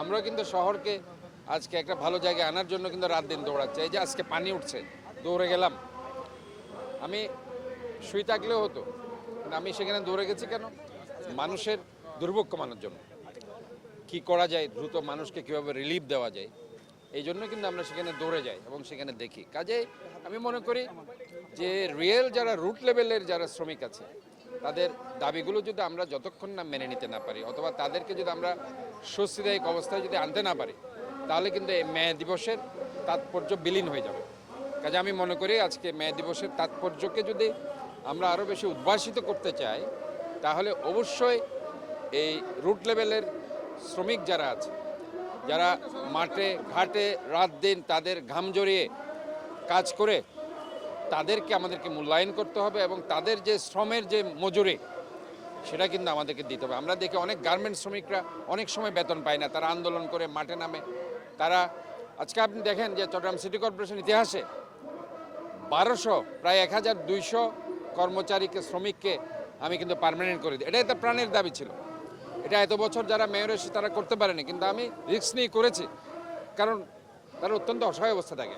আমরা কিন্তু শহরকে আজকে একটা ভালো জায়গায় আনার জন্য কিন্তু রাত দিন দৌড়াচ্ছে। এই যে আজকে পানি উঠছে, দৌড়ে গেলাম। আমি শুই থাকলেও হতো, কিন্তু আমি সেখানে দৌড়ে গেছি কেন? মানুষের দুর্ভোগ কমানোর জন্য। কি করা যায়, দ্রুত মানুষকে কিভাবে রিলিফ দেওয়া যায়, এই জন্য কিন্তু আমরা সেখানে দৌড়ে যাই এবং সেখানে দেখি। কাজে আমি মনে করি যে রিয়েল যারা রুট লেভেলের যারা শ্রমিক আছে, তাদের দাবিগুলো যদি আমরা যতক্ষণ না মেনে নিতে না পারি, অথবা তাদেরকে যদি আমরা স্বস্তিদায়ক অবস্থায় যদি আনতে না পারি, তাহলে কিন্তু এই মে দিবসের তাৎপর্য বিলীন হয়ে যাবে। কাজে আমি মনে করি আজকে মে দিবসের তাৎপর্যকে যদি আমরা আরও বেশি উদ্ভাসিত করতে চাই, তাহলে অবশ্যই এই রুট লেভেলের শ্রমিক যারা আছে, যারা মাঠে ঘাটে রাত দিন তাদের ঘাম জড়িয়ে কাজ করে, তাদেরকে আমাদেরকে মূল্যায়ন করতে হবে এবং তাদের যে শ্রমের যে মজুরি, সেটা কিন্তু আমাদেরকে দিতে হবে। আমরা দেখি অনেক গার্মেন্টস শ্রমিকরা অনেক সময় বেতন পায় না, তারা আন্দোলন করে মাঠে নামে। তারা আজকে আপনি দেখেন যে চট্টগ্রাম সিটি কর্পোরেশন ইতিহাসে 1200 প্রায় 1200 কর্মচারীকে শ্রমিককে আমি কিন্তু পার্মানেন্ট করে দিই। এটাই তো প্রাণের দাবি ছিল। এটা এত বছর যারা মেয়র এসে তারা করতে পারেনি, কিন্তু আমি রিস্ক নিয়ে করেছি, কারণ তারা অত্যন্ত অসহায় অবস্থা থাকে।